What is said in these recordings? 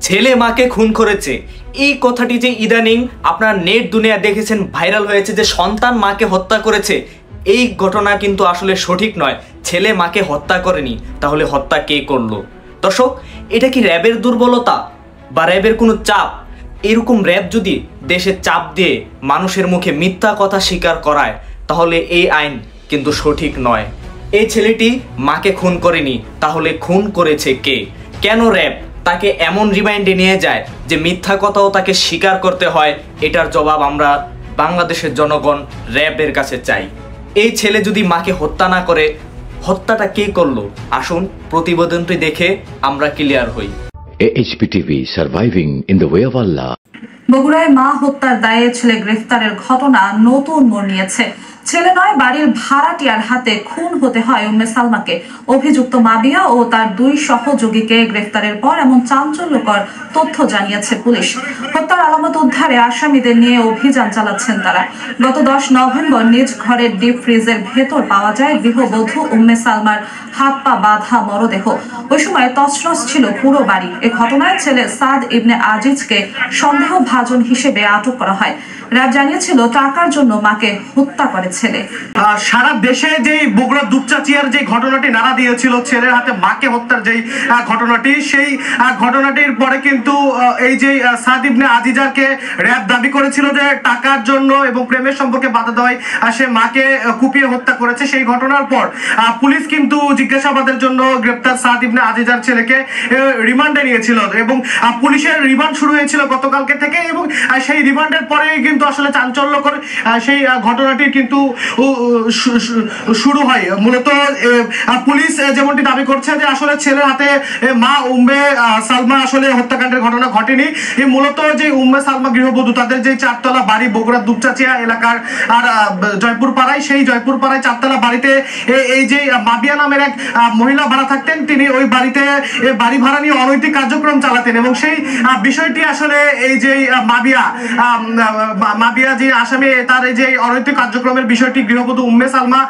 ছেলে মাকে খুন করেছে, এই কথাটি যে ইদানিং আপনার নেট দুনিয়া দেখেছেন ভাইরাল হয়েছে যে সন্তান মাকে হত্যা করেছে, এই ঘটনা কিন্তু আসলে সঠিক নয়। ছেলে মাকে হত্যা করেনি, তাহলে হত্যা কে করলো? দর্শক, এটা কি র্যাবের দুর্বলতা বা র্যাবের কোনো চাপ? এরকম র্যাব যদি দেশে চাপ দিয়ে মানুষের মুখে মিথ্যা কথা স্বীকার করায়, তাহলে এই আইন কিন্তু সঠিক নয়। এই ছেলেটি মাকে খুন করেনি, তাহলে খুন করেছে কে? কেন র্যাব তাকে এমন রিমাইন্ডে নিয়ে যায় যে মিথ্যা কথাও তাকে স্বীকার করতে হয়? এটার জবাব আমরা বাংলাদেশের জনগণ র্যাবের কাছে চাই। এই ছেলে যদি মাকে হত্যা না করে, হত্যাটা কে করলো? আসুন প্রতিবেদনটি দেখে আমরা ক্লিয়ার হই। AHPTV Surviving in the Way of Allah। বগুড়ায় মা হত্যার দায়ে ছেলে গ্রেফতারের ঘটনা নতুন মোড় নিয়েছে। ছেলে নয়, বাড়ির ভাড়াটিয়ার হাতে খুন হতে হয় উম্মে সালমাকে। অভিযুক্ত মাবিয়া ও তার 2 সহযোগীকে গ্রেফতারের পর এমন চাঞ্চল্যকর তথ্য জানিয়েছে পুলিশ। হত্যার আলামত উদ্ধারে আসামিদের নিয়ে অভিযান চালাচ্ছেন তারা। গত 10 নভেম্বর নিজ ঘরের ডিপ ফ্রিজের ভেতর পাওয়া যায় গৃহবধূ উম্মে সালমার হাত পা বাঁধা মরদেহ। ওই সময় তছনছ ছিল পুরো বাড়ি। এ ঘটনায় ছেলে সাদ ইবনে আজিজকে সন্দেহভাজন হিসেবে আটক করা হয়। র্যাব জানিয়েছিল টাকার জন্য মাকে হত্যা করে ছেলে। সারা দেশে যে বগুড়া দুপচাচিয়ার যে ঘটনাটি নাড়া দিয়েছিল, ছেলের হাতে মাকে হত্যার যে ঘটনাটি, সেই ঘটনাটির পরে কিন্তু এই যে সাদ ইবনে আজিজাকে র্যাব দাবি করেছিল যে টাকার জন্য এবং প্রেমের সম্পর্কে বাধা দেওয়ায় সে মাকে কুপিয়ে হত্যা করেছে। সেই ঘটনার পর পুলিশ কিন্তু জিজ্ঞাসাবাদের জন্য গ্রেপ্তার সাদ ইবনে আজিজার ছেলেকে রিমান্ডে নিয়েছিল এবং পুলিশের রিমান্ড শুরু হয়েছিল গতকালকে থেকে। এবং সেই রিমান্ডের পরে কিন্তু আসলে চাঞ্চল্যকর সেই ঘটনাটি কিন্তু শুরু হয়। মূলত পুলিশ যেমনটি দাবি করছে যে আসলে ছেলের হাতে মা উম্মে সালমা আসলে হত্যাকাণ্ডের ঘটনা ঘটেনি। মূলত যে উম্মে সালমা গৃহবধূ, তাদের যে 4তলা বাড়ি বগুড়া দুপচাচিয়া এলাকার আর জয়পুর পাড়ায়, সেই জয়পুর পাড়ায় 4তলা বাড়িতে এই যে মাবিয়া নামের এক মহিলা ভাড়া থাকতেন। তিনি ওই বাড়িতে বাড়ি ভাড়া নিয়ে অনৈতিক কার্যক্রম চালাতেন এবং সেই বিষয়টি আসলে এই যে মাবিয়া যে আসামি, তার এই যে অনৈতিক কার্যক্রমের বিষয়টি গৃহবধূ উম্মে সালমা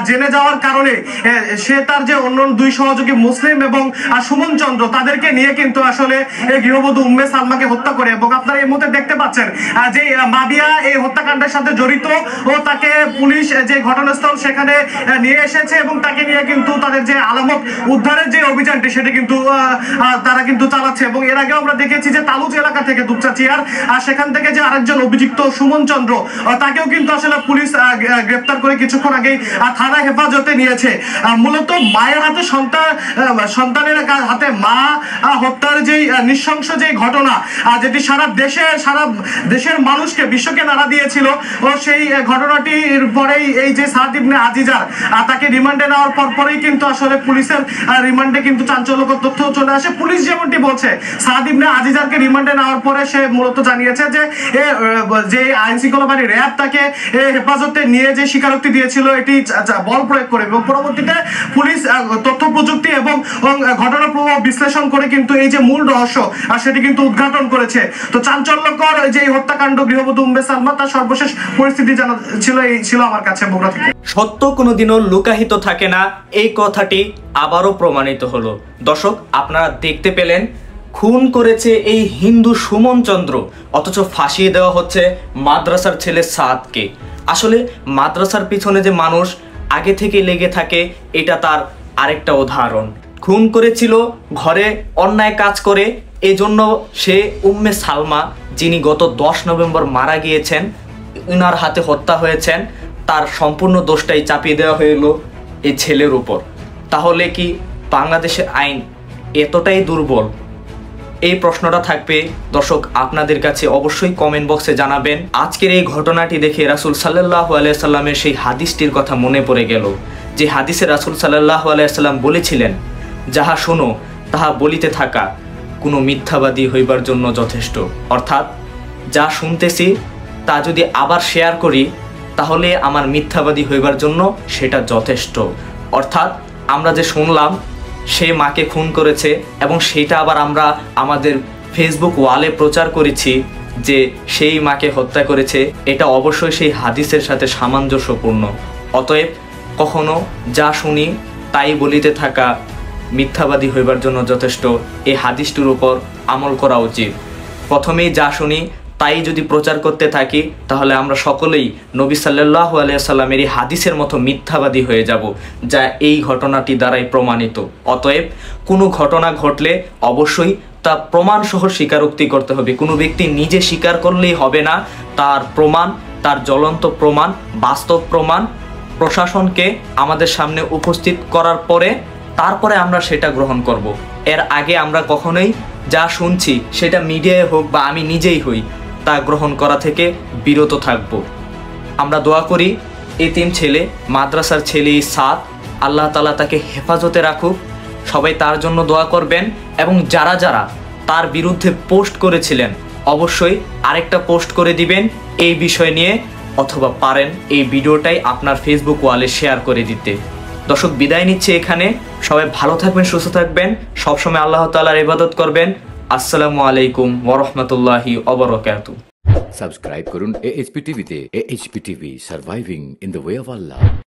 জেনে যাওয়ার কারণে সে তার যে অন্য 2 সহযোগী মুসলিম এবং সুমন চন্দ্র, তাদেরকে নিয়ে কিন্তু আসলে এই গৃহবধূ উম্মে সালমাকে হত্যা করে। এবং আপনারা এই মুহূর্তে দেখতে পাচ্ছেন যে মাবিয়া এই হত্যাকাণ্ডের সাথে জড়িত ও তাকে পুলিশ যে ঘটনাস্থল সেখানে নিয়ে এসেছে এবং তাকে নিয়ে কিন্তু তাদের যে আলামত উদ্ধারের যে অভিযানটি সেটা কিন্তু তারা কিন্তু চালাচ্ছে। এবং এর আগেও আমরা দেখেছি যে তালুচ এলাকা থেকে দুপচাচিয়ার সেখান থেকে যে আরেকজন অভিযুক্ত সুমন চন্দ্র, তাকেও কিন্তু আসলে পুলিশ গ্রেফতার করে কিছুক্ষণ আগেই থানা হেফাজতে নিয়েছে। মূলত মায়ের হাতে সন্তানের হাতে মা হত্যার যে নৃশংস যে ঘটনা, যেটি সারা দেশের মানুষকে, বিশ্বকে নাড়া দিয়েছিল, ও সেই ঘটনাটির পরেই এই যে সাদ ইবনে আজিজার তাকে রিমান্ডে নেওয়ার পরেই কিন্তু আসলে পুলিশের রিমান্ডে কিন্তু চাঞ্চল্যকর তথ্য চলে আসে। পুলিশ যেমনটি বলছে, সাদ ইবনে আজিজারকে রিমান্ডে নেওয়ার পরে সে মূলত জানিয়েছে যে আইন শৃঙ্খলা বাহিনী র্যাব তাকে হেফাজতে নিয়ে যে স্বীকারোক্তি দিয়েছিল এটি বল প্রয়োগ করে, এবং পরবর্তীতে পুলিশ তথ্য প্রযুক্তি এবং ঘটনা প্রবাহ বিশ্লেষণ করে কিন্তু এই যে মূল রহস্য সেটি কিন্তু উদ্ঘাটন করেছে। তো চাঞ্চল্যকর যে এই হত্যাকাণ্ড গৃহবধূ উম্মে সালমা, তার সর্বশেষ পরিস্থিতি জানা ছিল আমার কাছে বগুড়া থেকে। সত্য কোনোদিনও লুকায়িত থাকে না, এই কথাটি আবারও প্রমাণিত হলো। দর্শক, আপনারা দেখতে পেলেন খুন করেছে এই হিন্দু সুমন চন্দ্র, অথচ ফাঁসিয়ে দেওয়া হচ্ছে মাদ্রাসার ছেলে সাদকে। আসলে মাদ্রাসার পিছনে যে মানুষ আগে থেকে লেগে থাকে, এটা তার আরেকটা উদাহরণ। খুন করেছিল ঘরে অন্যায় কাজ করে, এজন্য সে উম্মে সালমা, যিনি গত 10 নভেম্বর মারা গিয়েছেন, উনার হাতে হত্যা হয়েছেন, তার সম্পূর্ণ দোষটাই চাপিয়ে দেওয়া হলো এই ছেলের উপর। তাহলে কি বাংলাদেশের আইন এতটাই দুর্বল? এই প্রশ্নটা থাকবে দর্শক আপনাদের কাছে, অবশ্যই কমেন্ট বক্সে জানাবেন। আজকের এই ঘটনাটি দেখে রাসূল সাল্লাল্লাহু আলাইহি সাল্লামের সেই হাদিসটির কথা মনে পড়ে গেল, যে হাদিসে রাসূল সাল্লাল্লাহু আলাইহি সাল্লাম বলেছিলেন, যাহা শোনো তাহা বলিতে থাকা কোনো মিথ্যাবাদী হইবার জন্য যথেষ্ট। অর্থাৎ যা শুনতেছি তা যদি আবার শেয়ার করি, তাহলে আমার মিথ্যাবাদী হইবার জন্য সেটা যথেষ্ট। অর্থাৎ আমরা যে শুনলাম সে মাকে খুন করেছে এবং সেটা আবার আমরা আমাদের ফেসবুক ওয়ালে প্রচার করেছি যে সেই মাকে হত্যা করেছে, এটা অবশ্যই সেই হাদিসের সাথে সামঞ্জস্যপূর্ণ। অতএব কখনো যা শুনি তাই বলিতে থাকা মিথ্যাবাদী হইবার জন্য যথেষ্ট, এই হাদিসটির উপর আমল করা উচিত। প্রথমেই যা শুনি তাই যদি প্রচার করতে থাকি তাহলে আমরা সকলেই নবী সাল্লাল্লাহু আলাইহি সাল্লামের হাদিসের মতো মিথ্যাবাদী হয়ে যাব, যা এই ঘটনাটি দ্বারাই প্রমাণিত। অতএব কোনো ঘটনা ঘটলে অবশ্যই তা প্রমাণ সহ স্বীকারোক্তি করতে হবে। কোনো ব্যক্তি নিজে স্বীকার করলেই হবে না, তার প্রমাণ, তার জ্বলন্ত প্রমাণ, বাস্তব প্রমাণ প্রশাসনকে আমাদের সামনে উপস্থিত করার পরে তারপরে আমরা সেটা গ্রহণ করব। এর আগে আমরা কখনোই যা শুনছি সেটা মিডিয়ায় হোক বা আমি নিজেই হই তা গ্রহণ করা থেকে বিরত থাকব। আমরা দোয়া করি এতিম ছেলে, মাদ্রাসার ছেলে সাদ, আল্লাহ তাআলা তাকে হেফাজতে রাখুক। সবাই তার জন্য দোয়া করবেন এবং যারা যারা তার বিরুদ্ধে পোস্ট করেছিলেন অবশ্যই আরেকটা পোস্ট করে দিবেন এই বিষয় নিয়ে, অথবা পারেন এই ভিডিওটাই আপনার ফেসবুক ওয়ালে শেয়ার করে দিতে। দর্শক, বিদায় নিচ্ছে এখানে। সবাই ভালো থাকবেন, সুস্থ থাকবেন, সবসময় আল্লাহ তাআলার ইবাদত করবেন। আসসালামু আলাইকুম ওয়া রাহমাতুল্লাহি ওয়া বারাকাতুহু। সাবস্ক্রাইব করুন AHP টিভিতে। AHP TV, surviving in the way of Allah.